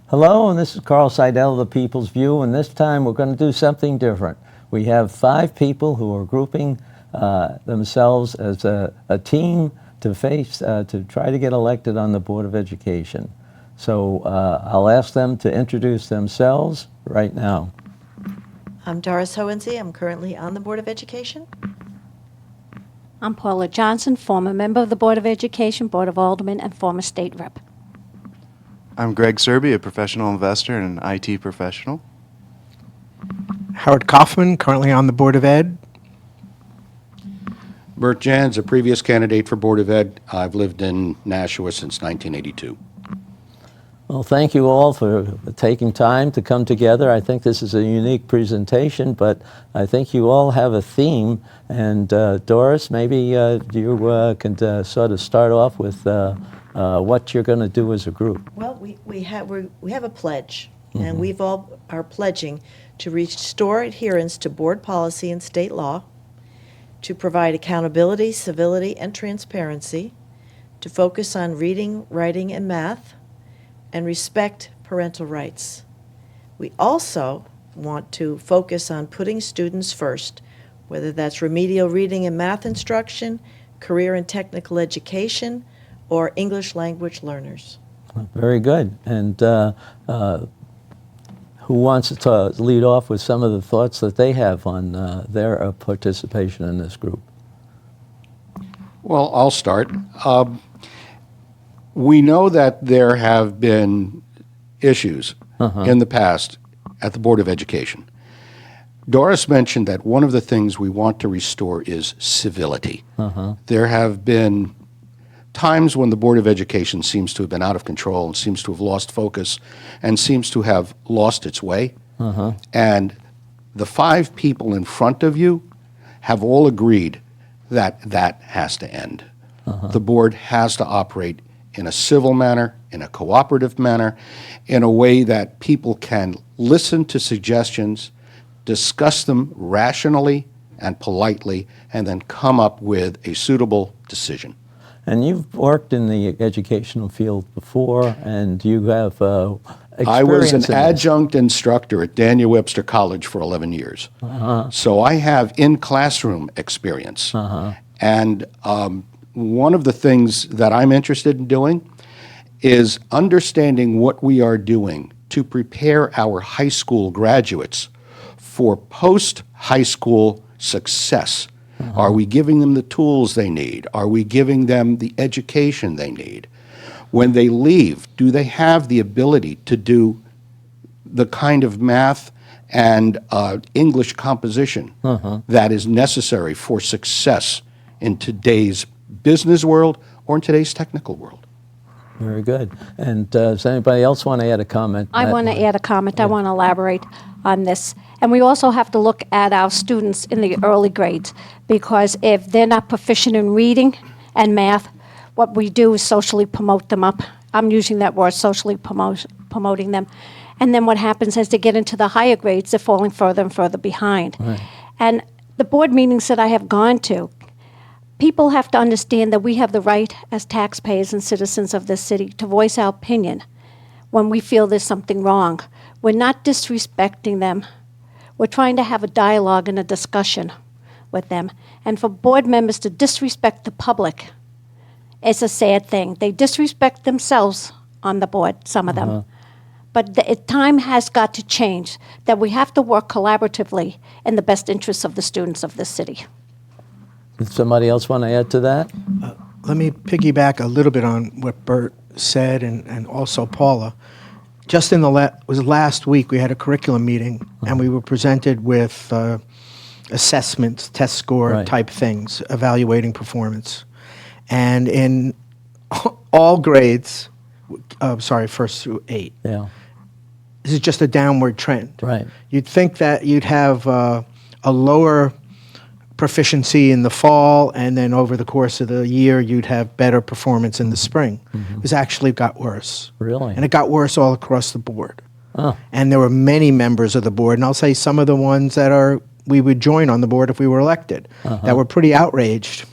Hello, and this is Carl Seidel of the People's View, and this time we're going to do something different. We have 5 people who are grouping themselves as a team to try to get elected on the Board of Education. So I'll ask them to introduce themselves right now. I'm Doris Hohensee. I'm currently on the Board of Education. I'm Paula Johnson, former member of the Board of Education, Board of Aldermen, and former state rep. I'm Greg Serby, a professional investor and an IT professional. Howard Kaufman, currently on the Board of Ed. Bert Jans, a previous candidate for Board of Ed. I've lived in Nashua since 1982. Well, thank you all for taking time to come together. I think this is a unique presentation, but I think you all have a theme. And Doris, maybe you can sort of start off with what you're going to do as a group. Well, we have a pledge, and we've all are pledging to restore adherence to board policy and state law, to provide accountability, civility, and transparency, to focus on reading, writing, and math, and respect parental rights. We also want to focus on putting students first, whether that's remedial reading and math instruction, career and technical education, or English language learners. Very good. And who wants to lead off with some of the thoughts that they have on their participation in this group? Well, I'll start. We know that there have been issues in the past at the Board of Education. Doris mentioned that one of the things we want to restore is civility. There have been times when the Board of Education seems to have been out of control and seems to have lost focus and seems to have lost its way. And the 5 people in front of you have all agreed that that has to end. The board has to operate in a civil manner, in a cooperative manner, in a way that people can listen to suggestions, discuss them rationally and politely, and then come up with a suitable decision. And you've worked in the educational field before, and you have experience I was an in adjunct instructor at Daniel Webster College for 11 years. So I have in-classroom experience. And one of the things that I'm interested in doing is understanding what we are doing to prepare our high school graduates for post-high school success. Are we giving them the tools they need? Are we giving them the education they need? When they leave, do they have the ability to do the kind of math and English composition that is necessary for success in today's business world or in today's technical world? Very good. And does anybody else want to add a comment? I want to add a comment. I want to elaborate on this. And we also have to look at our students in the early grades, because if they're not proficient in reading and math, what we do is socially promote them up. I'm using that word, socially promoting them. And then what happens as they get into the higher grades, they're falling further and further behind. Right. And the board meetings that I have gone to, people have to understand that we have the right as taxpayers and citizens of this city to voice our opinion when we feel there's something wrong. We're not disrespecting them. We're trying to have a dialogue and a discussion with them. And for board members to disrespect the public, it's a sad thing. They disrespect themselves on the board, some of them. But the time has got to change, that we have to work collaboratively in the best interests of the students of this city. Does somebody else want to add to that? Let me piggyback a little bit on what Bert said and also Paula. Just in the last week, we had a curriculum meeting, and we were presented with assessments, test score type things, evaluating performance. And in all grades, first through 8, Yeah. this is just a downward trend. Right. You'd think that you'd have a lower proficiency in the fall, and then over the course of the year, you'd have better performance in the spring. It actually got worse. Really? And it got worse all across the board. Oh. And there were many members of the board, and I'll say some of the ones that we would join on the board if we were elected, that were pretty outraged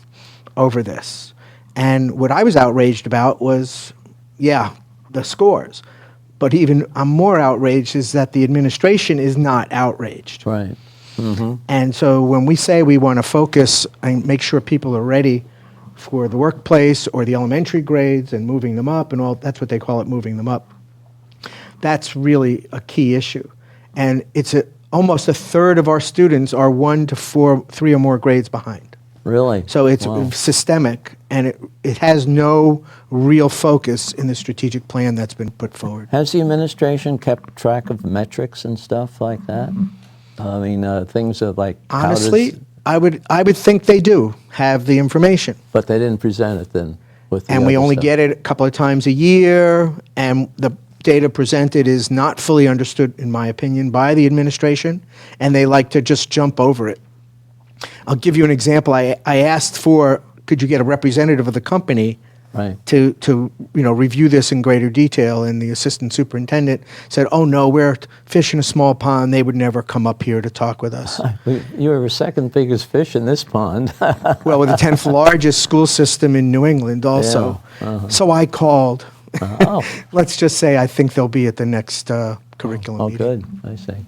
over this. And what I was outraged about was, the scores. But even I'm more outraged is that the administration is not outraged. Right. And so when we say we want to focus and make sure people are ready for the workplace or the elementary grades and moving them up and all, that's what they call it, moving them up. That's really a key issue. And it's almost a third of our students are 1 to 4, 3 or more grades behind. Really? So it's Wow. systemic, and it has no real focus in the strategic plan that's been put forward. Has the administration kept track of metrics and stuff like that? I mean, things of like how does- Honestly, I would think they do have the information. but they didn't present it then with the And we other only stuff. get it a couple of times a year, and the data presented is not fully understood, in my opinion, by the administration, and they like to just jump over it. I'll give you an example. I asked for, could you get a representative of the company Right. to review this in greater detail, and the assistant superintendent said, oh no, we're fish in a small pond. They would never come up here to talk with us. You were the second biggest fish in this pond. Well, we're the 10th largest school system in New England also. Yeah, So I called. Oh, Let's just say I think they'll be at the next curriculum oh, meeting. good. I see.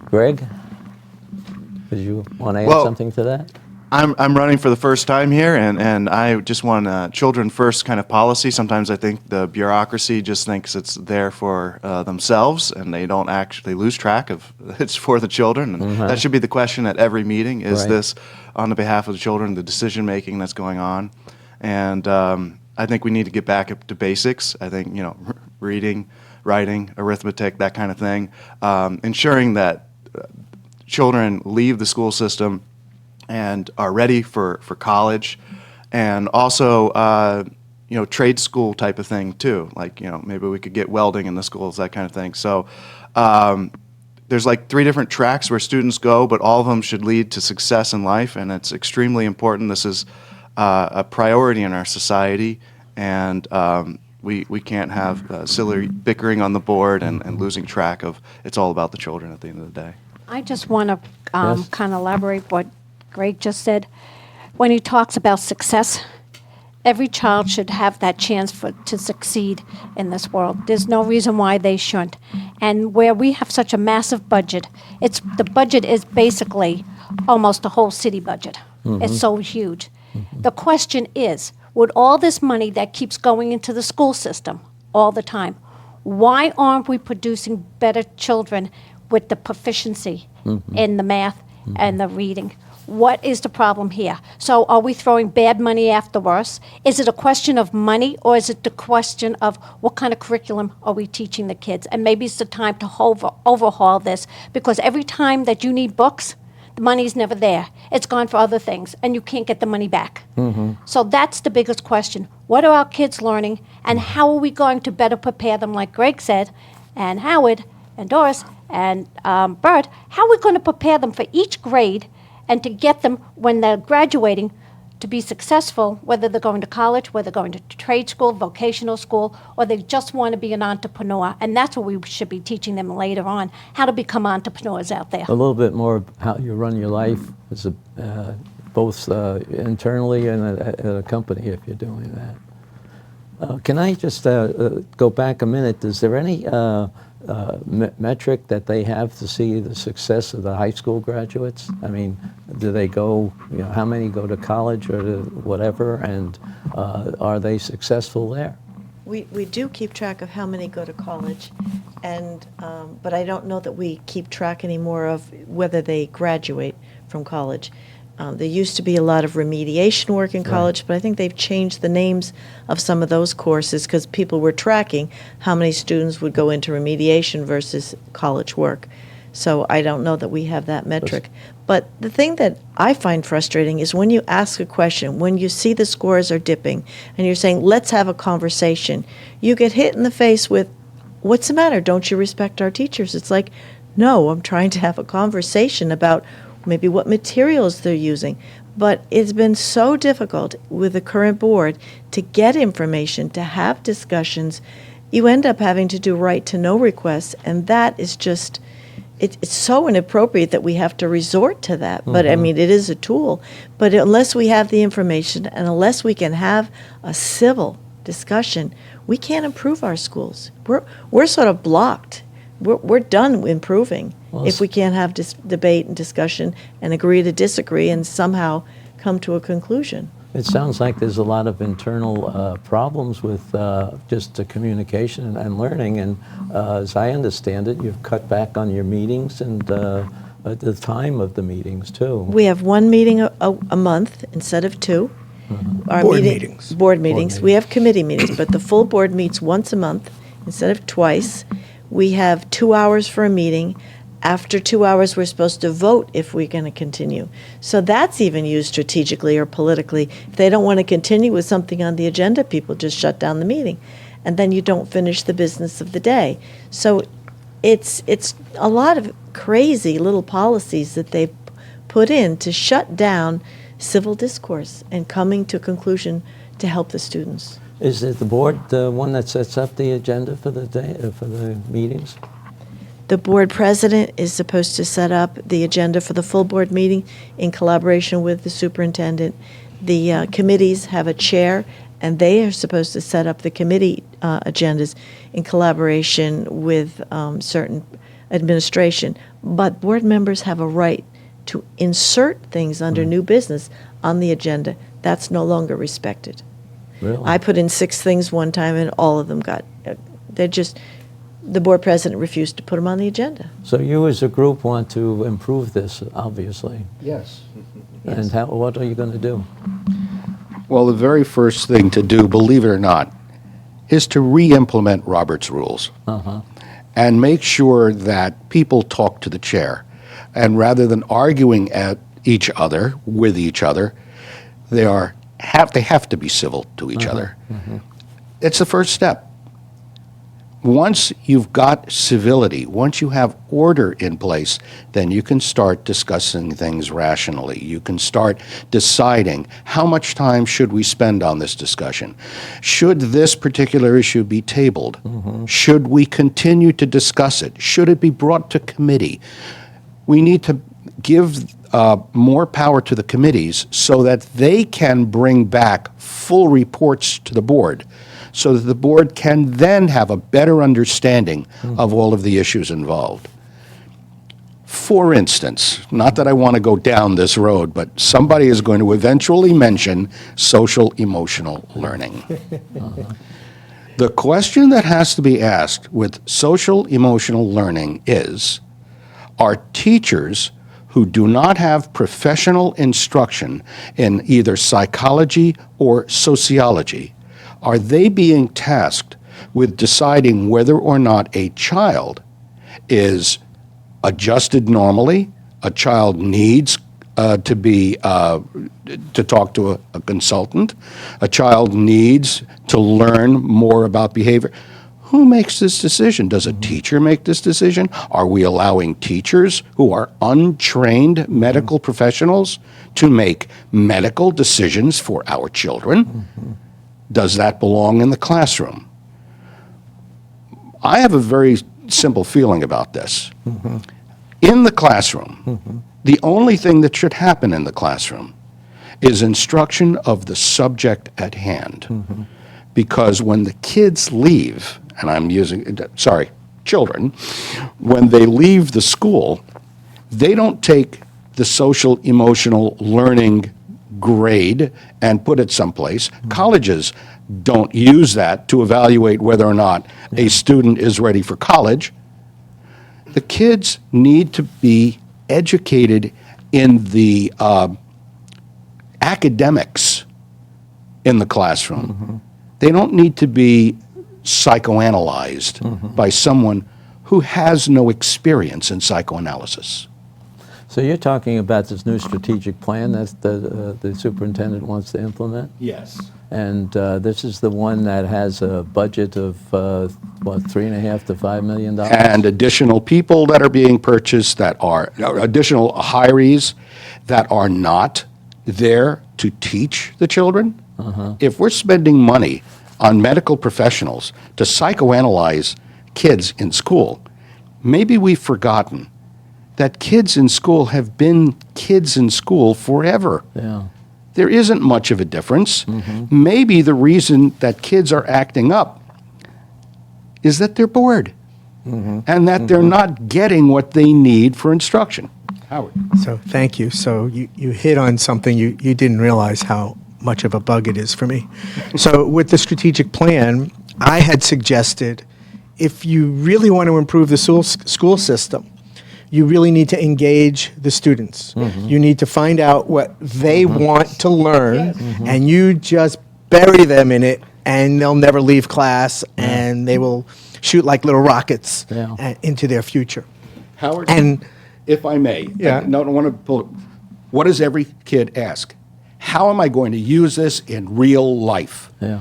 Greg, did you want to add Well- something to that? I'm running for the first time here, and I just want a children first kind of policy. Sometimes I think the bureaucracy just thinks it's there for themselves, and they don't actually lose track of it's for the children. And that should be the question at every meeting: is Right. this on the behalf of the children, the decision making that's going on? And I think we need to get back up to basics. I think reading, writing, arithmetic, that kind of thing, ensuring that children leave the school system and are ready for college, and also trade school type of thing too. Like maybe we could get welding in the schools, that kind of thing. So there's like 3 different tracks where students go, but all of them should lead to success in life, and it's extremely important. This is a priority in our society, and we can't have silly bickering on the board and losing track of it's all about the children at the end of the day. I just want to Yes. kind of elaborate what Greg just said. When he talks about success, every child should have that chance to succeed in this world. There's no reason why they shouldn't. And where we have such a massive budget, the budget is basically almost a whole city budget. It's so huge. The question is, with all this money that keeps going into the school system all the time, why aren't we producing better children with the proficiency in the math and the reading? What is the problem here? So are we throwing bad money after worse? Is it a question of money, or is it the question of what kind of curriculum are we teaching the kids? And maybe it's the time to overhaul this, because every time that you need books, the money's never there. It's gone for other things, and you can't get the money back. So that's the biggest question. What are our kids learning, and how are we going to better prepare them, like Greg said, and Howard, and Doris, and Bert, how are we going to prepare them for each grade and to get them, when they're graduating, to be successful, whether they're going to college, whether they're going to trade school, vocational school, or they just want to be an entrepreneur. And that's what we should be teaching them later on, how to become entrepreneurs out there. A little bit more of how you run your life as both internally and at a company if you're doing that. Can I just go back a minute? Is there any metric that they have to see the success of the high school graduates? I mean, do they go, how many go to college or to whatever, and are they successful there? We do keep track of how many go to college, and but I don't know that we keep track anymore of whether they graduate from college. There used to be a lot of remediation work in college, but I think they've changed the names of some of those courses because people were tracking how many students would go into remediation versus college work. So I don't know that we have that metric. But the thing that I find frustrating is when you ask a question, when you see the scores are dipping, and you're saying, let's have a conversation, you get hit in the face with, what's the matter? Don't you respect our teachers? It's like, no, I'm trying to have a conversation about maybe what materials they're using. But it's been so difficult with the current board to get information, to have discussions. You end up having to do right-to-know requests, and that is just, it's so inappropriate that we have to resort to that. But, I mean, it is a tool. But unless we have the information and unless we can have a civil discussion, we can't improve our schools. We're sort of blocked. We're done improving Well, if we can't have debate and discussion and agree to disagree and somehow come to a conclusion. It sounds like there's a lot of internal problems with just the communication and learning, and as I understand it, you've cut back on your meetings and the time of the meetings, too. We have one meeting a month instead of two. Our Board meetings. Board meetings. We have committee meetings, but the full board meets once a month instead of twice. We have 2 hours for a meeting. After 2 hours, we're supposed to vote if we're going to continue. So that's even used strategically or politically. If they don't want to continue with something on the agenda, people just shut down the meeting. And then you don't finish the business of the day. So it's a lot of crazy little policies that they put in to shut down civil discourse and coming to a conclusion to help the students. Is it the board the one that sets up the agenda for the day, for the meetings? The board president is supposed to set up the agenda for the full board meeting in collaboration with the superintendent. The committees have a chair, and they are supposed to set up the committee agendas in collaboration with certain administration. But board members have a right to insert things under new business on the agenda. That's no longer respected. Really? I put in 6 things one time, and all of them the board president refused to put them on the agenda. So you as a group want to improve this, obviously. Yes. And what are you going to do? Well, the very first thing to do, believe it or not, is to re-implement Robert's rules and make sure that people talk to the chair. And rather than arguing at each other, with each other, they have to be civil to each other. It's the first step. Once you've got civility, once you have order in place, then you can start discussing things rationally. You can start deciding how much time should we spend on this discussion. Should this particular issue be tabled? Should we continue to discuss it? Should it be brought to committee? We need to give more power to the committees so that they can bring back full reports to the board, so that the board can then have a better understanding of all of the issues involved. For instance, not that I want to go down this road, but somebody is going to eventually mention social emotional learning. The question that has to be asked with social emotional learning is, are teachers who do not have professional instruction in either psychology or sociology, are they being tasked with deciding whether or not a child is adjusted normally, a child needs to talk to a consultant, a child needs to learn more about behavior? Who makes this decision? Does a teacher make this decision? Are we allowing teachers who are untrained medical professionals to make medical decisions for our children? Does that belong in the classroom? I have a very simple feeling about this. In the classroom, the only thing that should happen in the classroom is instruction of the subject at hand. Because when the kids leave, and I'm using, children, when they leave the school, they don't take the social emotional learning grade and put it someplace. Colleges don't use that to evaluate whether or not a student is ready for college. The kids need to be educated in the academics in the classroom. They don't need to be psychoanalyzed by someone who has no experience in psychoanalysis. So you're talking about this new strategic plan that the superintendent wants to implement? Yes. And this is the one that has a budget of, $3.5 to $5 million? And additional people that are being purchased that are, additional hirees that are not there to teach the children. If we're spending money on medical professionals to psychoanalyze kids in school, maybe we've forgotten that kids in school have been kids in school forever. Yeah. there isn't much of a difference. Maybe the reason that kids are acting up is that they're bored and that they're not getting what they need for instruction. Howard. So thank you. So you hit on something you didn't realize how much of a bug it is for me. So with the strategic plan, I had suggested if you really want to improve the school system, you really need to engage the students. You need to find out what they want to learn, and you just bury them in it, and they'll never leave class, and they will shoot like little rockets into their future. Howard, And if I may, Yeah. I don't want to pull. What does every kid ask? How am I going to use this in real life? Yeah.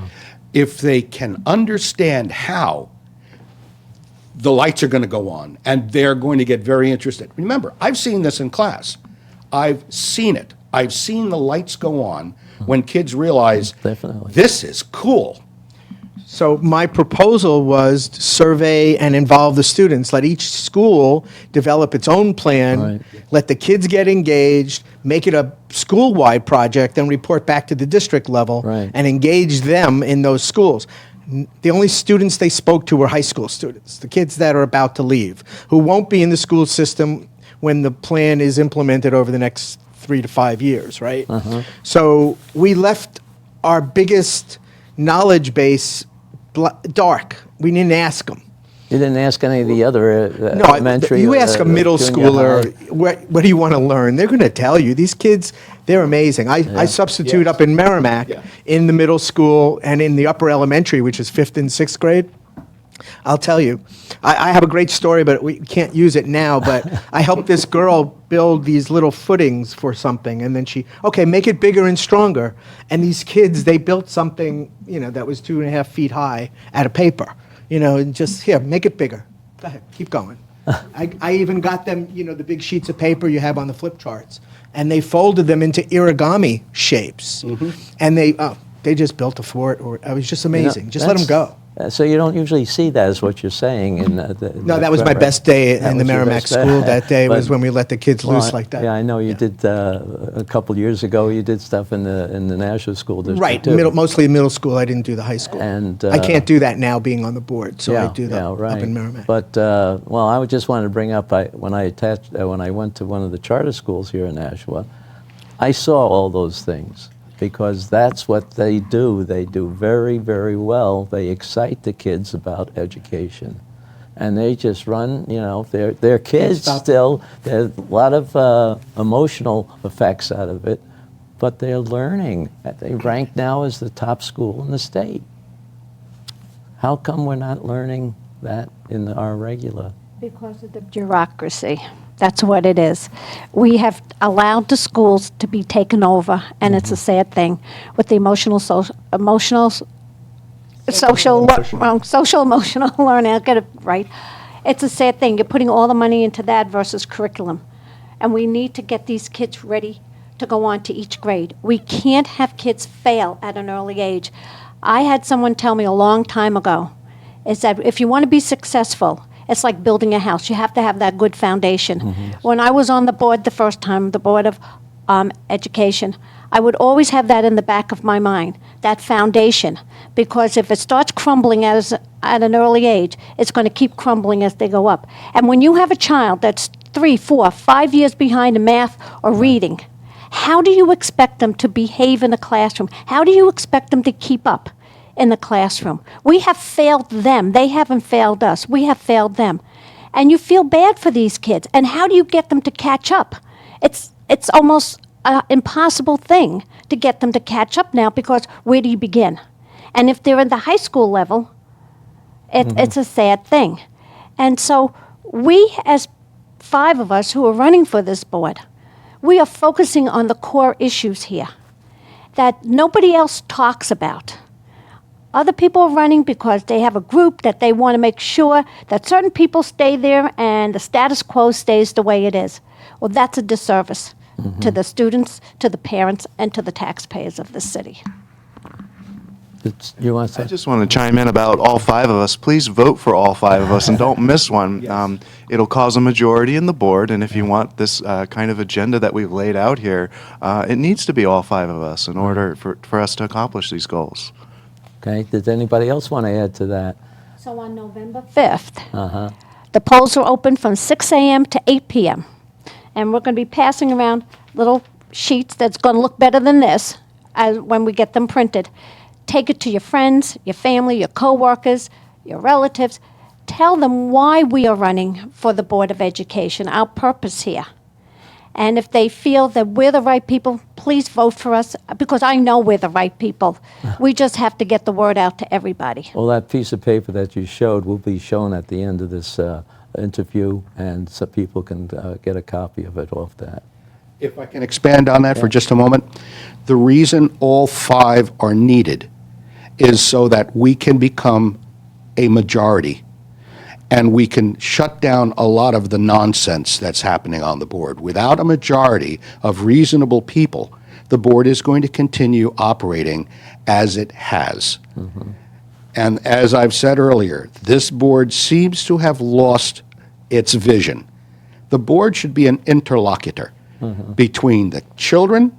If they can understand how, the lights are going to go on, and they're going to get very interested. Remember, I've seen this in class. I've seen it. I've seen the lights go on when kids realize Definitely. this is cool. So my proposal was to survey and involve the students. Let each school develop its own plan. Right. Let the kids get engaged, make it a school-wide project, and report back to the district level Right. and engage them in those schools. The only students they spoke to were high school students, the kids that are about to leave, who won't be in the school system when the plan is implemented over the next 3 to 5 years, right? So we left our biggest knowledge base dark. We didn't ask them. You didn't ask any of the other No, elementary. you or, ask a middle junior schooler, high. what do you want to learn? They're going to tell you. These kids, they're amazing. I substitute Yes. up in Merrimack Yeah. in the middle school and in the upper elementary, which is 5th and 6th grade. I'll tell you, I have a great story, but we can't use it now. But I helped this girl build these little footings for something, and then okay, make it bigger and stronger. And these kids, they built something, that was 2.5 feet high out of paper, and just here, make it bigger. Go ahead, keep going. I even got them, the big sheets of paper you have on the flip charts, and they folded them into origami shapes, and they just built a fort. It was just amazing. Just let them go. So you don't usually see that, is what you're saying. No, that was my best day That in the was your Merrimack best day. school. That day was But- when we let the kids Well, loose like that. Yeah, I know you did a couple years ago. You did stuff in the Nashua School District Right, too. mostly middle school. I didn't do the high school. And, I can't do that now being on the board, so I do that right. up in Merrimack. But well, I just wanted to bring up when I went to one of the charter schools here in Nashua, I saw all those things because that's what they do. They do very, very well. They excite the kids about education. And they just run, they're kids still. There's a lot of emotional effects out of it, but they're learning. They rank now as the top school in the state. How come we're not learning that in our regular? Because of the bureaucracy. That's what it is. We have allowed the schools to be taken over, and it's a sad thing with the social, emotional learning. I'll get it right. It's a sad thing. You're putting all the money into that versus curriculum. And we need to get these kids ready to go on to each grade. We can't have kids fail at an early age. I had someone tell me a long time ago, is that if you want to be successful, it's like building a house. You have to have that good foundation. When I was on the board the first time, the Board of Education, I would always have that in the back of my mind, that foundation, because if it starts crumbling at an early age, it's going to keep crumbling as they go up. And when you have a child that's 3, 4, 5 years behind in math or reading, how do you expect them to behave in a classroom? How do you expect them to keep up in the classroom? We have failed them. They haven't failed us. We have failed them. And you feel bad for these kids. And how do you get them to catch up? It's almost an impossible thing to get them to catch up now, because where do you begin? And if they're in the high school level, it's a sad thing. And so we, as 5 of us who are running for this board, we are focusing on the core issues here that nobody else talks about. Other people are running because they have a group that they want to make sure that certain people stay there and the status quo stays the way it is. Well, that's a disservice to the students, to the parents, and to the taxpayers of the city. You want to I say? just want to chime in about all 5 of us. Please vote for all 5 of us and don't miss one. It'll cause a majority in the board, and if you want this kind of agenda that we've laid out here, it needs to be all 5 of us in order for us to accomplish these goals. Okay, does anybody else want to add to that? So on November 5th, the polls are open from 6 a.m. to 8 p.m. And we're going to be passing around little sheets that's going to look better than this when we get them printed. Take it to your friends, your family, your coworkers, your relatives. Tell them why we are running for the Board of Education, our purpose here. And if they feel that we're the right people, please vote for us, because I know we're the right people. We just have to get the word out to everybody. Well, that piece of paper that you showed will be shown at the end of this interview, and so people can get a copy of it off that. If I can expand on that for just a moment, the reason all 5 are needed is so that we can become a majority and we can shut down a lot of the nonsense that's happening on the board. Without a majority of reasonable people, the board is going to continue operating as it has. And as I've said earlier, this board seems to have lost its vision. The board should be an interlocutor between the children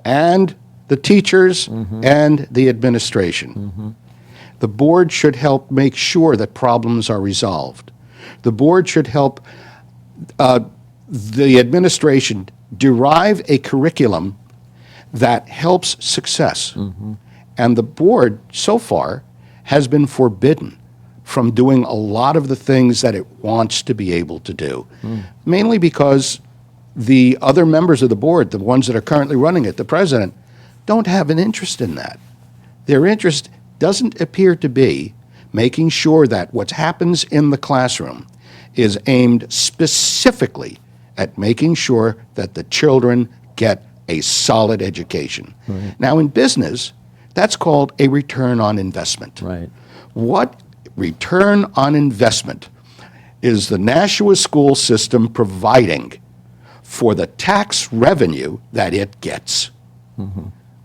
and the teachers and the administration. The board should help make sure that problems are resolved. The board should help the administration derive a curriculum that helps success. And the board, so far, has been forbidden from doing a lot of the things that it wants to be able to do, mainly because the other members of the board, the ones that are currently running it, the president, don't have an interest in that. Their interest doesn't appear to be making sure that what happens in the classroom is aimed specifically at making sure that the children get a solid education. Now, in business, that's called a return on investment. Right. What return on investment is the Nashua school system providing for the tax revenue that it gets?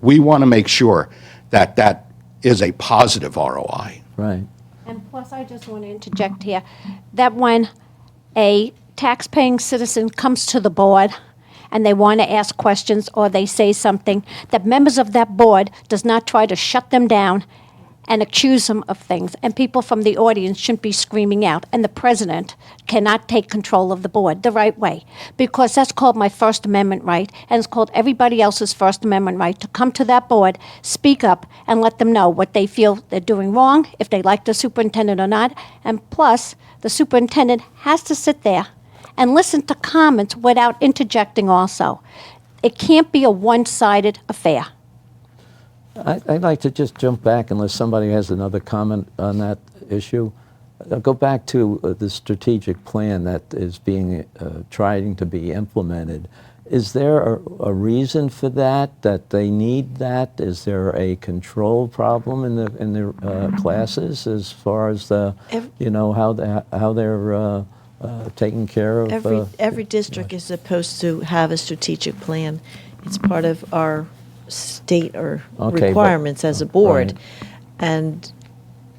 We want to make sure that that is a positive ROI. Right. And plus, I just want to interject here, that when a tax-paying citizen comes to the board and they want to ask questions or they say something, that members of that board does not try to shut them down and accuse them of things. And people from the audience shouldn't be screaming out. And the president cannot take control of the board the right way, because that's called my First Amendment right, and it's called everybody else's First Amendment right to come to that board, speak up, and let them know what they feel they're doing wrong, if they like the superintendent or not. And plus, the superintendent has to sit there and listen to comments without interjecting also. It can't be a one-sided affair. I'd like to just jump back unless somebody has another comment on that issue. I'll go back to the strategic plan that is being trying to be implemented. Is there a reason for that they need that? Is there a control problem in the classes as far as the how they're taking care of? Every district is supposed to have a strategic plan. It's part of our state or Okay, requirements as a board. right. And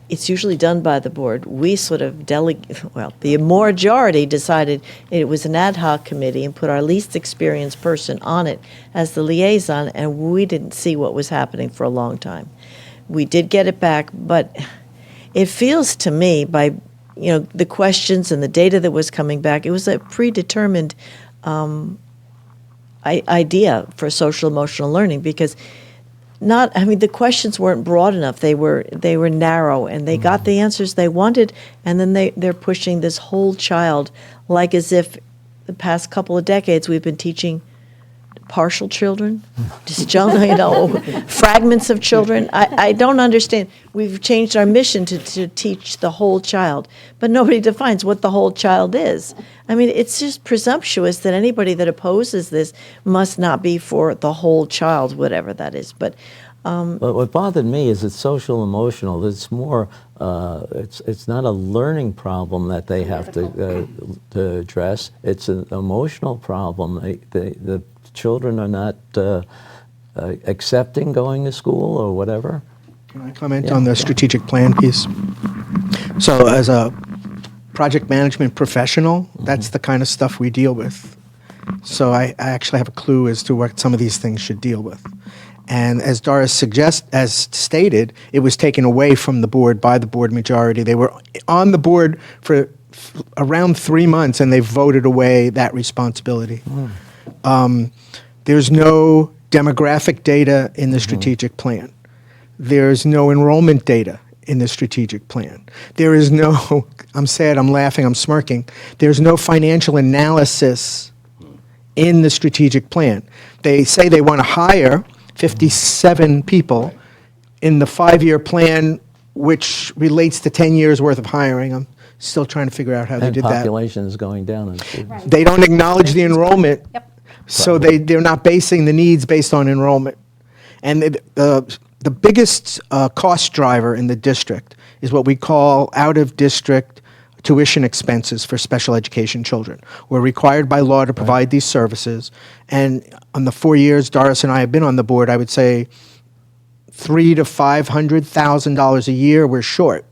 it's usually done by the board. We sort of the majority decided it was an ad hoc committee and put our least experienced person on it as the liaison, and we didn't see what was happening for a long time. We did get it back, but it feels to me by, the questions and the data that was coming back, it was a predetermined idea for social emotional learning, because the questions weren't broad enough. They were narrow, and they got the answers they wanted, and then they're pushing this whole child, like as if the past couple of decades we've been teaching partial children, just fragments of children. I don't understand. We've changed our mission to teach the whole child, but nobody defines what the whole child is. It's just presumptuous that anybody that opposes this must not be for the whole child, whatever that is. But what bothered me is it's social emotional. It's more. It's not a learning problem that they have to address. It's an emotional problem. The children are not accepting going to school or whatever. Can I comment Yeah, on go the on. strategic plan piece? So as a project management professional, that's the kind of stuff we deal with. So I actually have a clue as to what some of these things should deal with. And as Doris as stated, it was taken away from the board by the board majority. They were on the board for around 3 months, and they voted away that responsibility. There's no demographic data in the strategic plan. There's no enrollment data in the strategic plan. There is no, I'm sad, I'm laughing, I'm smirking. There's no financial analysis in the strategic plan. They say they want to hire 57 people in the 5-year plan, which relates to 10 years' worth of hiring. I'm still trying to figure out how they And did that. population is going down in students. They don't acknowledge the enrollment, so they're not basing the needs based on enrollment. And the biggest cost driver in the district is what we call out-of-district tuition expenses for special education children. We're required by law to provide these services, and on the 4 years Doris and I have been on the board, I would say $300,000 to $500,000 a year we're short.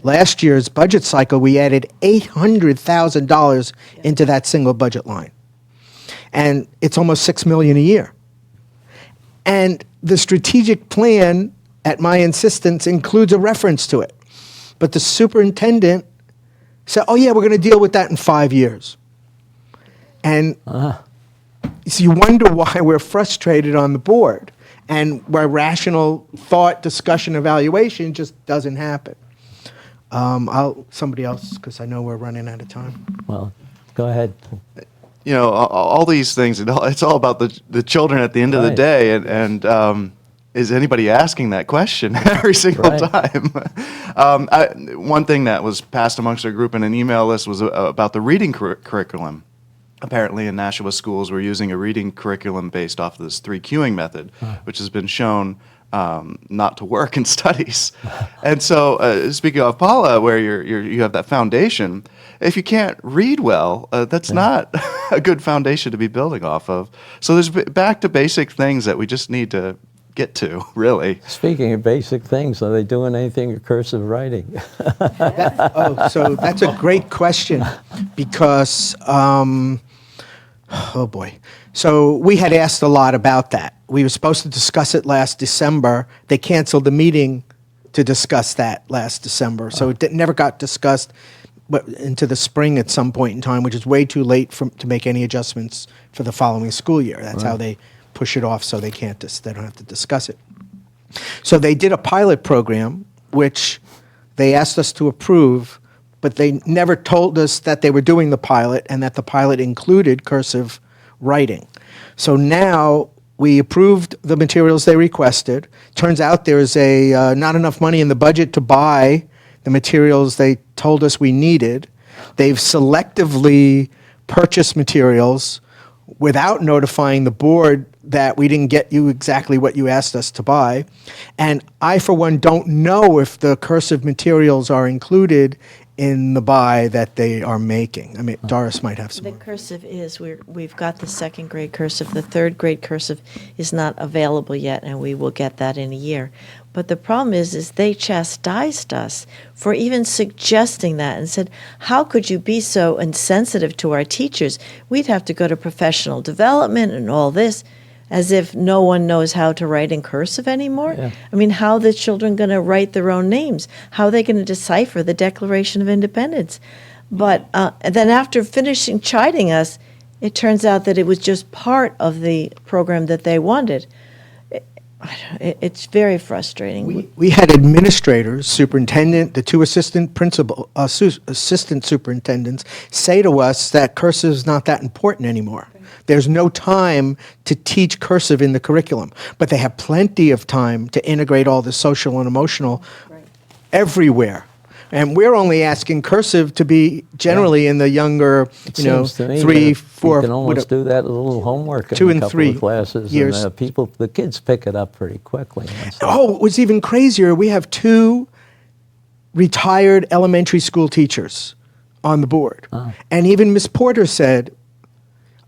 Last year's budget cycle, we added $800,000 into that single budget line, and it's almost $6 million a year. And the strategic plan, at my insistence, includes a reference to it, but the superintendent said, "Oh yeah, we're going to deal with that in 5 years." And so you wonder why we're frustrated on the board, and why rational thought, discussion, evaluation just doesn't happen. Somebody else, because I know we're running out of time. Well, go ahead. You know, all these things, it's all about the children at the end of the Right. day. And is anybody asking that question every single Right. time? One thing that was passed amongst our group in an email list was about the reading curriculum. Apparently in Nashua schools, we're using a reading curriculum based off of this 3 queuing method, which has been shown not to work in studies. And so, speaking of Paula, where you have that foundation, if you can't read well, that's not a good foundation to be building off of. So there's back to basic things that we just need to get to, really. Speaking of basic things, are they doing anything with cursive writing? So that's a great question, because, oh boy. So we had asked a lot about that. We were supposed to discuss it last December. They canceled the meeting to discuss that last December. So it never got discussed into the spring at some point in time, which is way too late to make any adjustments for the following school year. That's how they push it off, so they don't have to discuss it. So they did a pilot program, which they asked us to approve, but they never told us that they were doing the pilot and that the pilot included cursive writing. So now we approved the materials they requested. Turns out there's not enough money in the budget to buy the materials they told us we needed. They've selectively purchased materials without notifying the board that we didn't get you exactly what you asked us to buy. And I, for one, don't know if the cursive materials are included in the buy that they are making. I mean, Doris might have some The more. cursive is, we've got the 2nd grade cursive. The 3rd grade cursive is not available yet, and we will get that in a year. But the problem is they chastised us for even suggesting that and said, how could you be so insensitive to our teachers? We'd have to go to professional development and all this, as if no one knows how to write in cursive anymore. Yeah. I mean, how are the children going to write their own names? How are they going to decipher the Declaration of Independence? But then after finishing chiding us, it turns out that it was just part of the program that they wanted. It's very frustrating. We had administrators, superintendent, the 2 assistant superintendents say to us that cursive is not that important anymore. There's no time to teach cursive in the curriculum, but they have plenty of time to integrate all the social and emotional everywhere. And we're only asking cursive to be generally in the younger, It you know, seems to me 3, that 4, you can almost do that a little homework in 2 a and couple 3 of classes, years. and the kids pick it up pretty quickly. Oh, it was even crazier. We have 2 retired elementary school teachers on the board. And even Miss Porter said,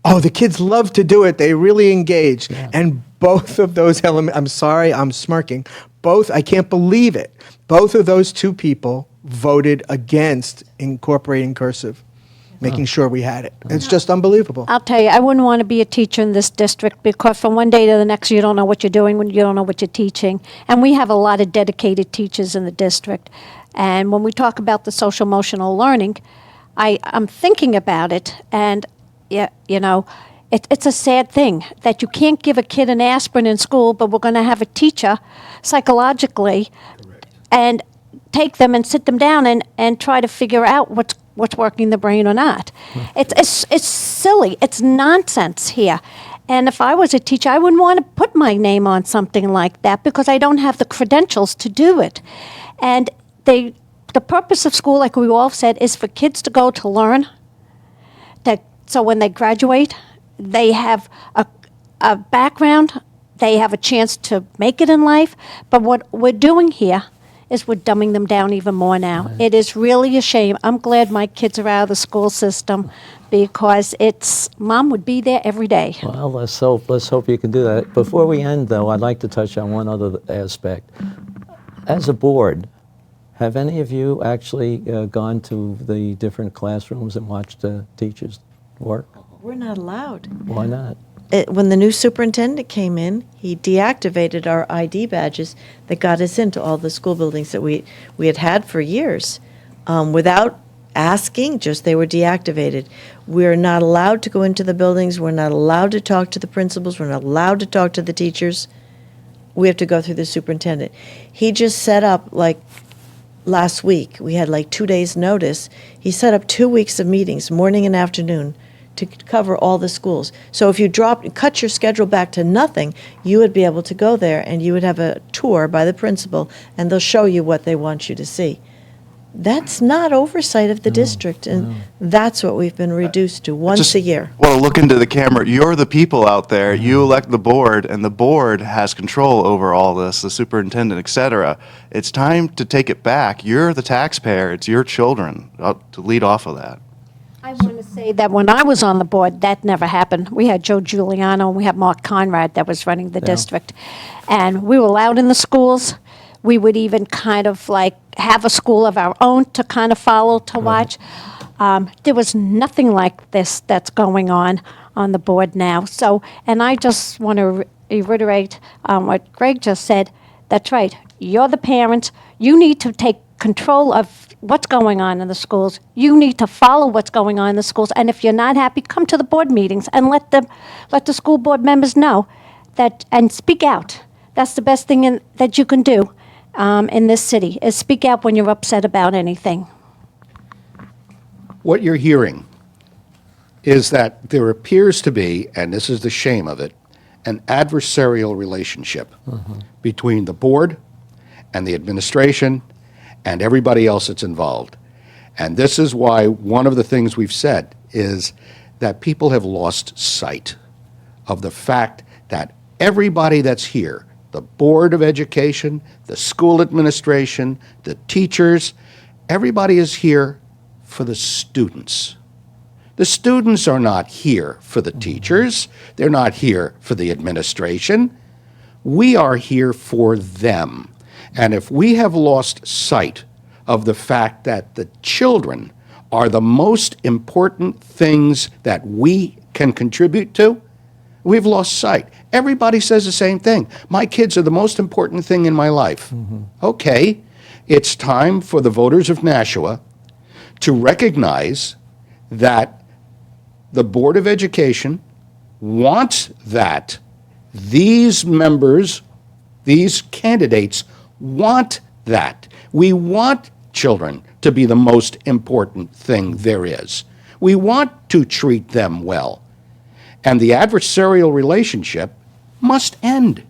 oh, the kids love to do it. They really engage. And both of those I'm sorry, I'm smirking. both, I can't believe it, both of those two people voted against incorporating cursive, making sure we had it. It's just unbelievable. I'll tell you, I wouldn't want to be a teacher in this district because from one day to the next, you don't know what you're doing when you don't know what you're teaching. And we have a lot of dedicated teachers in the district. And when we talk about the social emotional learning, I'm thinking about it, and it's a sad thing that you can't give a kid an aspirin in school, but we're going to have a teacher psychologically and take them and sit them down and try to figure out what's working in the brain or not. It's silly. It's nonsense here. And if I was a teacher, I wouldn't want to put my name on something like that because I don't have the credentials to do it. And the purpose of school, like we all said, is for kids to go to learn. So when they graduate, they have a background, they have a chance to make it in life. But what we're doing here is we're dumbing them down even more now. Right. It is really a shame. I'm glad my kids are out of the school system because Mom would be there every day. Well, let's hope you can do that. Before we end, though, I'd like to touch on one other aspect. As a board, have any of you actually gone to the different classrooms and watched the teachers work? We're not allowed. Why not? When the new superintendent came in, he deactivated our ID badges that got us into all the school buildings that we had for years. Without asking, just they were deactivated. We're not allowed to go into the buildings. We're not allowed to talk to the principals. We're not allowed to talk to the teachers. We have to go through the superintendent. He just set up, like last week, we had like 2 days' notice. He set up 2 weeks of meetings, morning and afternoon, to cover all the schools. So if you cut your schedule back to nothing, you would be able to go there and you would have a tour by the principal and they'll show you what they want you to see. That's not oversight of the district, and that's what we've been reduced to once a year. Well, look into the camera. You're the people out there. You elect the board, and the board has control over all this, the superintendent, et cetera. It's time to take it back. You're the taxpayer. It's your children. To lead off of that. I want to say that when I was on the board, that never happened. We had Joe Giuliano and we had Mark Conrad that was running the district. And we were allowed in the schools. We would even kind of like have a school of our own to kind of follow, to watch. There was nothing like this that's going on the board now. So, and I just want to reiterate what Greg just said. That's right. You're the parents. You need to take control of what's going on in the schools. You need to follow what's going on in the schools. And if you're not happy, come to the board meetings and let the school board members know that, and speak out. That's the best thing that you can do in this city, is speak out when you're upset about anything. What you're hearing is that there appears to be, and this is the shame of it, an adversarial relationship between the board and the administration and everybody else that's involved. And this is why one of the things we've said is that people have lost sight of the fact that everybody that's here, the Board of Education, the school administration, the teachers, everybody is here for the students. The students are not here for the teachers. They're not here for the administration. We are here for them. And if we have lost sight of the fact that the children are the most important things that we can contribute to, we've lost sight. Everybody says the same thing. My kids are the most important thing in my life. Okay, it's time for the voters of Nashua to recognize that the Board of Education wants that. These members, these candidates want that. We want children to be the most important thing there is. We want to treat them well. And the adversarial relationship must end.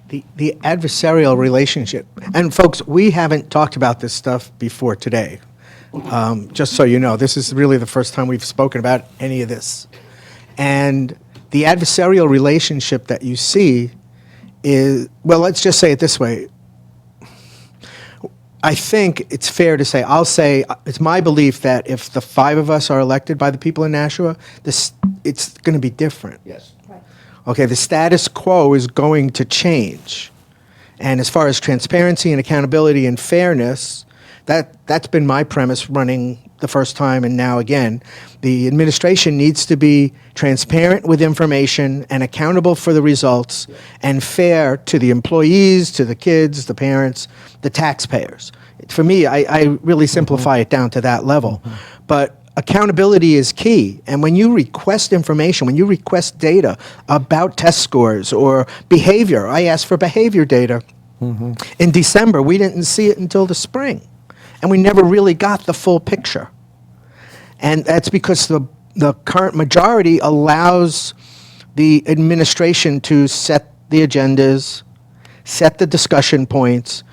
The adversarial relationship. And folks, we haven't talked about this stuff before today. Just so you know, this is really the first time we've spoken about any of this. And the adversarial relationship that you see is, well, let's just say it this way. I think it's fair to say, I'll say, it's my belief that if the 5 of us are elected by the people in Nashua, it's going to be different. Yes. Okay, the status quo is going to change. And as far as transparency and accountability and fairness, that's been my premise running the first time and now again. The administration needs to be transparent with information and accountable for the results and fair to the employees, to the kids, the parents, the taxpayers. For me, I really simplify it down to that level. But accountability is key. And when you request information, when you request data about test scores or behavior, I asked for behavior data in December. We didn't see it until the spring. And we never really got the full picture. And that's because the current majority allows the administration to set the agendas, set the discussion points.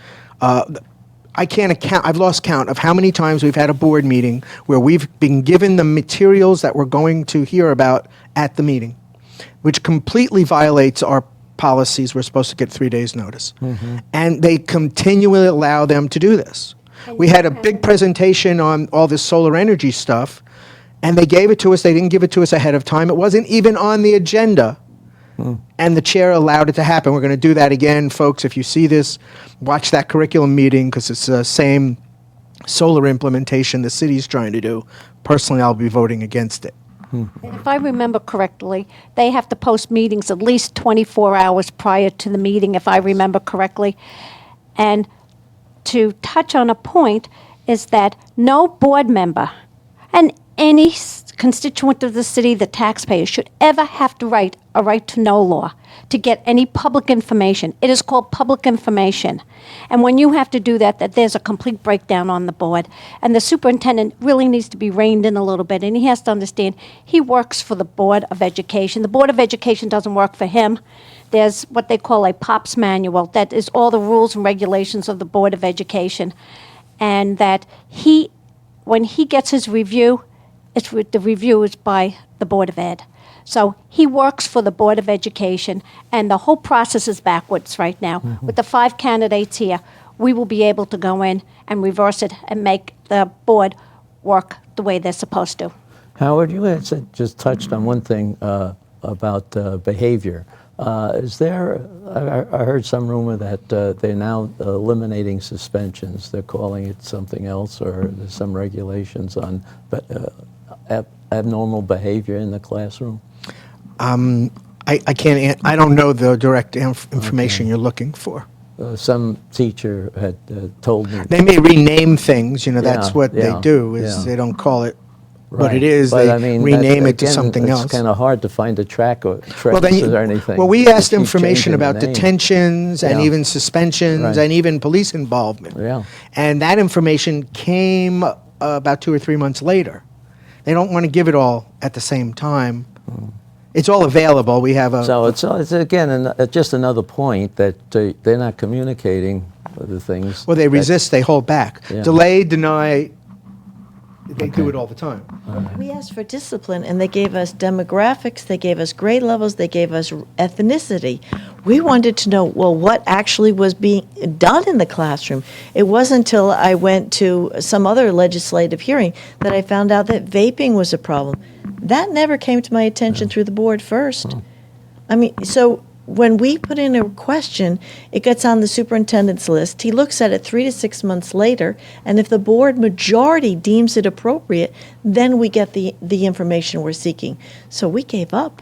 I can't account, I've lost count of how many times we've had a board meeting where we've been given the materials that we're going to hear about at the meeting, which completely violates our policies. We're supposed to get 3 days' notice. And they continually allow them to do this. We had a big presentation on all this solar energy stuff, and they gave it to us. They didn't give it to us ahead of time. It wasn't even on the agenda. And the chair allowed it to happen. We're going to do that again, folks. If you see this, watch that curriculum meeting because it's the same solar implementation the city's trying to do. Personally, I'll be voting against it. And if I remember correctly, they have to post meetings at least 24 hours prior to the meeting, if I remember correctly. And to touch on a point is that no board member and any constituent of the city, the taxpayer, should ever have to write a right to know law to get any public information. It is called public information. And when you have to do that, there's a complete breakdown on the board. And the superintendent really needs to be reined in a little bit, and he has to understand he works for the Board of Education. The Board of Education doesn't work for him. There's what they call a POPS manual, that is all the rules and regulations of the Board of Education. And that when he gets his review, the review is by the Board of Ed. So he works for the Board of Education, and the whole process is backwards right now. With the 5 candidates here, we will be able to go in and reverse it and make the board work the way they're supposed to. Howard, you had just touched on one thing about behavior. Is there, I heard some rumor that they're now eliminating suspensions. They're calling it something else, or there's some regulations on abnormal behavior in the classroom? I can't, I don't know the direct information you're looking for. Some teacher had told me. They may rename things, that's Yeah, what they yeah, do, is yeah. they don't call it what Right. it is, But, they I mean, rename that- it to again, something else. It's kind of hard to find a track or Well, then traces or anything. well, we They asked keep information changing the about name. detentions and Yeah. even suspensions Right. and even police involvement. Yeah. And that information came about 2 or 3 months later. They don't want to give it all at the same time. It's all available. We have a. So it's again just another point that they're not communicating the things. Well, they that- resist, they hold back. Yeah. Delay, deny, they do it all the time. We asked for discipline, and they gave us demographics, they gave us grade levels, they gave us ethnicity. We wanted to know, well, what actually was being done in the classroom. It wasn't until I went to some other legislative hearing that I found out that vaping was a problem. That never came to my attention through the board first. I mean, so when we put in a question, it gets on the superintendent's list. He looks at it 3 to 6 months later, and if the board majority deems it appropriate, then we get the information we're seeking. So we gave up.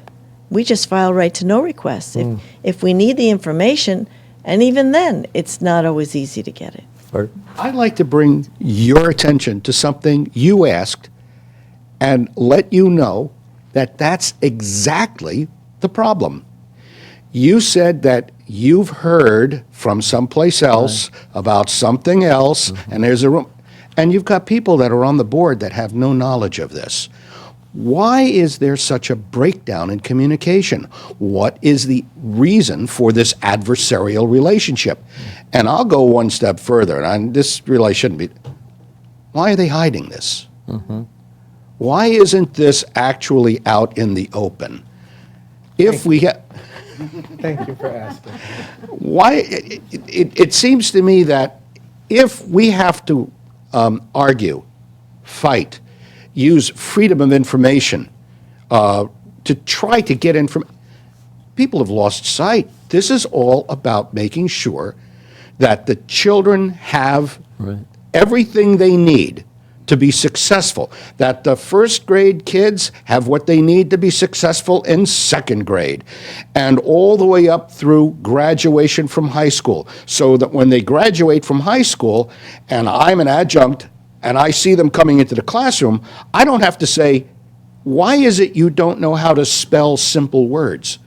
We just file right to know requests. If we need the information, and even then, it's not always easy to get it. Or- I'd like to bring your attention to something you asked and let you know that that's exactly the problem. You said that you've heard from someplace else about something else, and there's a room, and you've got people that are on the board that have no knowledge of this. Why is there such a breakdown in communication? What is the reason for this adversarial relationship? And I'll go one step further, and this really shouldn't be. Why are they hiding this? Why isn't this actually out in the open? If we get. Thank you for asking. Why, it seems to me that if we have to argue, fight, use freedom of information to try to get information, people have lost sight. This is all about making sure that the children have Right. everything they need to be successful, that the first grade kids have what they need to be successful in second grade, and all the way up through graduation from high school, so that when they graduate from high school and I'm an adjunct and I see them coming into the classroom, I don't have to say, why is it you don't know how to spell simple words?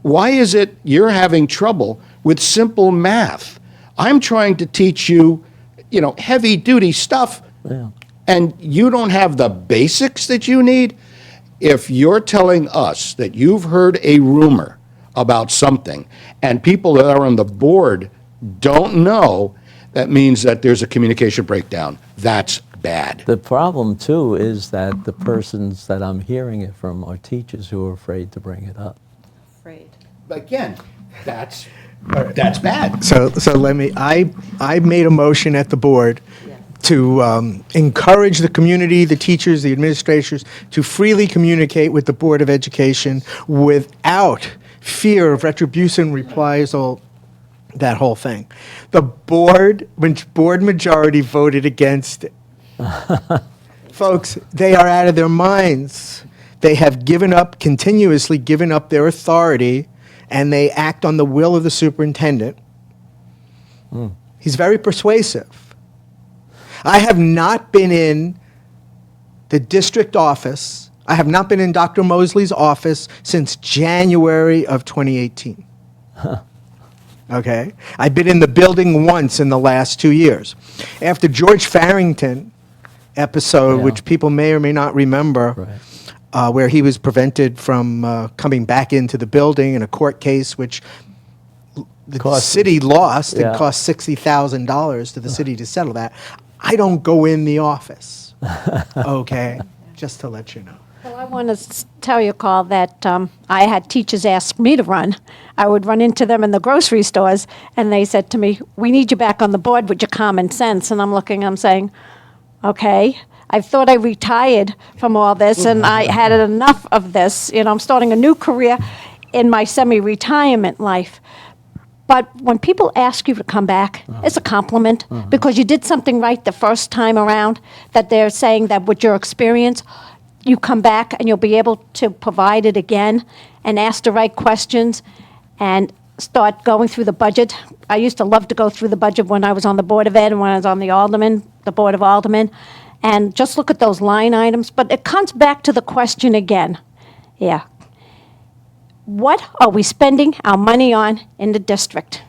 Why is it you're having trouble with simple math? I'm trying to teach you, heavy duty stuff, Yeah. and you don't have the basics that you need. If you're telling us that you've heard a rumor about something and people that are on the board don't know, that means that there's a communication breakdown. That's bad. The problem, too, is that the persons that I'm hearing it from are teachers who are afraid to bring it up. Afraid. Again, that's bad. So let me, I made a motion at the board Yeah. to encourage the community, the teachers, the administrators, to freely communicate with the Board of Education without fear of retribution, reprisal, that whole thing. The board majority voted against it. Folks, they are out of their minds. They have continuously given up their authority, and they act on the will of the superintendent. He's very persuasive. I have not been in the district office. I have not been in Dr. Mosley's office since January of 2018. Okay? I've been in the building once in the last 2 years. After George Farrington episode, Yeah. which people may or may not remember, Right. where he was prevented from coming back into the building in a court case, which the Cost- city lost. Yeah. It cost $60,000 to the city to settle that. I don't go in the office, okay? Just to let you know. Well, I want to tell you, Carl, that I had teachers ask me to run. I would run into them in the grocery stores, and they said to me, "We need you back on the board with your common sense." And I'm saying, okay, I thought I retired from all this, and I had enough of this. I'm starting a new career in my semi-retirement life. But when people ask you to come back, it's a compliment because you did something right the first time around, that they're saying that with your experience, you come back and you'll be able to provide it again and ask the right questions and start going through the budget. I used to love to go through the budget when I was on the Board of Ed and when I was on the Board of Aldermen, and just look at those line items. But it comes back to the question again. Yeah. What are we spending our money on in the district?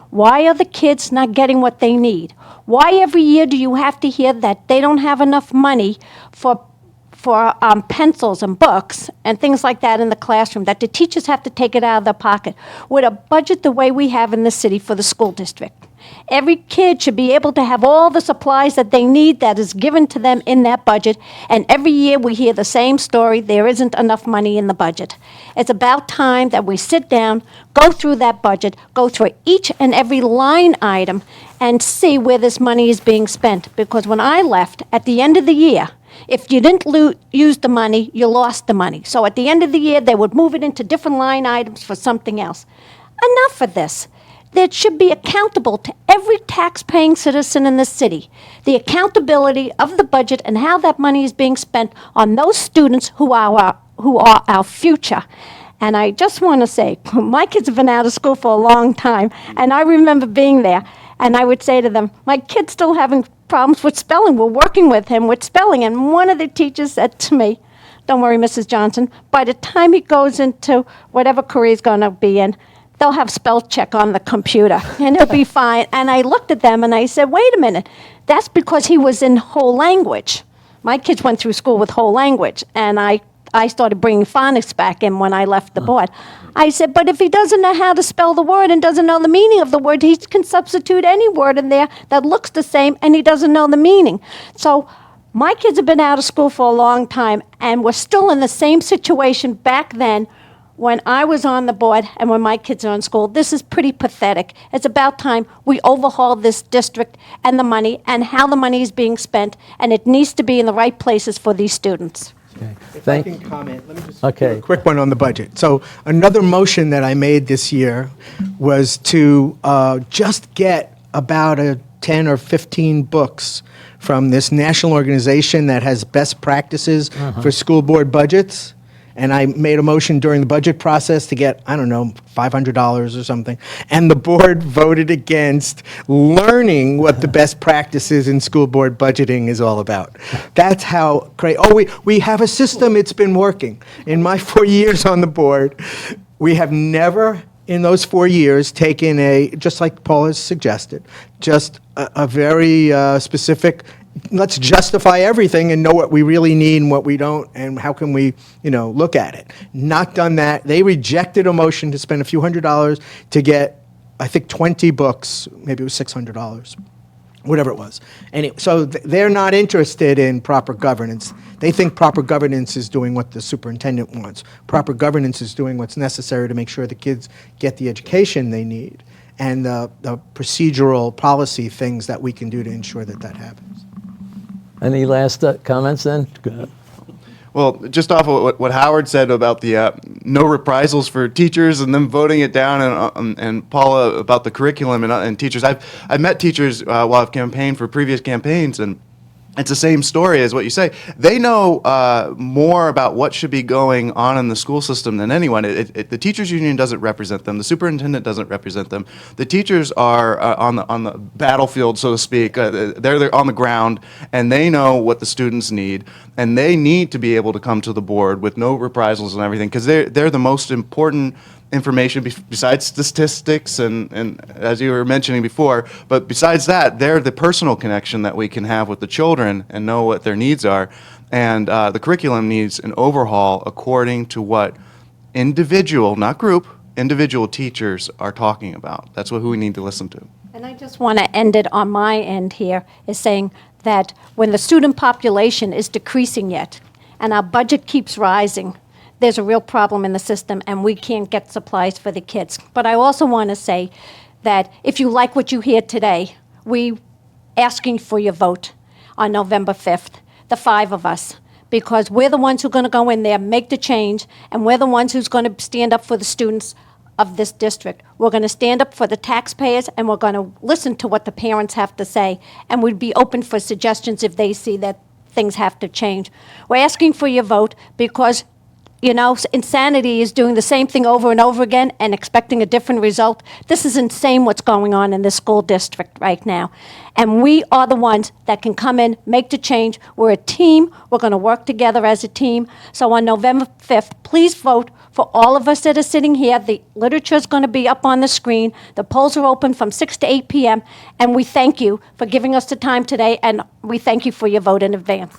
Why are the kids not getting what they need? Why every year do you have to hear that they don't have enough money for pencils and books and things like that in the classroom, that the teachers have to take it out of their pocket? With a budget the way we have in the city for the school district, every kid should be able to have all the supplies that they need that is given to them in that budget, and every year we hear the same story: there isn't enough money in the budget. It's about time that we sit down, go through that budget, go through each and every line item, and see where this money is being spent. Because when I left, at the end of the year, if you didn't use the money, you lost the money. So at the end of the year, they would move it into different line items for something else. Enough of this. That should be accountable to every tax-paying citizen in the city. The accountability of the budget and how that money is being spent on those students who are our future. And I just want to say, my kids have been out of school for a long time, and I remember being there, and I would say to them, my kid's still having problems with spelling. We're working with him with spelling. And one of the teachers said to me, "Don't worry, Mrs. Johnson, by the time he goes into whatever career he's going to be in, they'll have spell check on the computer, and he'll be fine." And I looked at them and I said, wait a minute, that's because he was in whole language. My kids went through school with whole language, and I started bringing phonics back in when I left the board. I said, but if he doesn't know how to spell the word and doesn't know the meaning of the word, he can substitute any word in there that looks the same, and he doesn't know the meaning. So my kids have been out of school for a long time, and we're still in the same situation back then when I was on the board and when my kids are in school. This is pretty pathetic. It's about time we overhaul this district and the money and how the money is being spent, and it needs to be in the right places for these students. Okay. If I can comment, let me just Okay. do a quick one on the budget. So another motion that I made this year was to just get about 10 or 15 books from this national organization that has best practices for school board budgets. And I made a motion during the budget process to get, I don't know, $500 or something. And the board voted against learning what the best practices in school board budgeting is all about. That's how crazy. Oh, we have a system, it's been working. In my 4 years on the board, we have never, in those 4 years, taken just like Paul has suggested, just a very specific, let's justify everything and know what we really need and what we don't, and how can we, look at it. Not done that. They rejected a motion to spend a few $100s to get, I think, 20 books. Maybe it was $600, whatever it was. And so they're not interested in proper governance. They think proper governance is doing what the superintendent wants. Proper governance is doing what's necessary to make sure the kids get the education they need, and the procedural policy things that we can do to ensure that that happens. Any last comments then? Go. Well, just off of what Howard said about the no reprisals for teachers and them voting it down, and Paula about the curriculum and teachers. I've met teachers while I've campaigned for previous campaigns, and it's the same story as what you say. They know more about what should be going on in the school system than anyone. The teachers union doesn't represent them. The superintendent doesn't represent them. The teachers are on the battlefield, so to speak. They're on the ground, and they know what the students need, and they need to be able to come to the board with no reprisals and everything, because they're the most important information besides statistics and as you were mentioning before, but besides that, they're the personal connection that we can have with the children and know what their needs are. And the curriculum needs an overhaul according to what individual, not group, individual teachers are talking about. That's who we need to listen to. And I just want to end it on my end here, is saying that when the student population is decreasing yet, and our budget keeps rising, there's a real problem in the system, and we can't get supplies for the kids. But I also want to say that if you like what you hear today, we asking for your vote on November 5th, the 5 of us, because we're the ones who are going to go in there, make the change, and we're the ones who's going to stand up for the students of this district. We're going to stand up for the taxpayers, and we're going to listen to what the parents have to say, and we'd be open for suggestions if they see that things have to change. We're asking for your vote because insanity is doing the same thing over and over again and expecting a different result. This is insane what's going on in this school district right now. And we are the ones that can come in, make the change. We're a team. We're going to work together as a team. So on November 5th, please vote for all of us that are sitting here. The literature is going to be up on the screen. The polls are open from 6 to 8 p.m. And we thank you for giving us the time today, and we thank you for your vote in advance.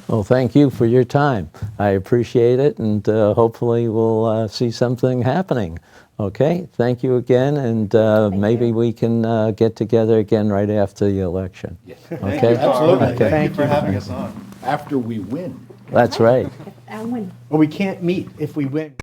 Well, thank you for your time. I appreciate it, and hopefully we'll see something happening. Okay, thank you again, and maybe we can get together again right after the election. Yes. Okay? Absolutely. Okay. Thank you for having us on. After we win. That's right. And when Well, we can't meet if we win.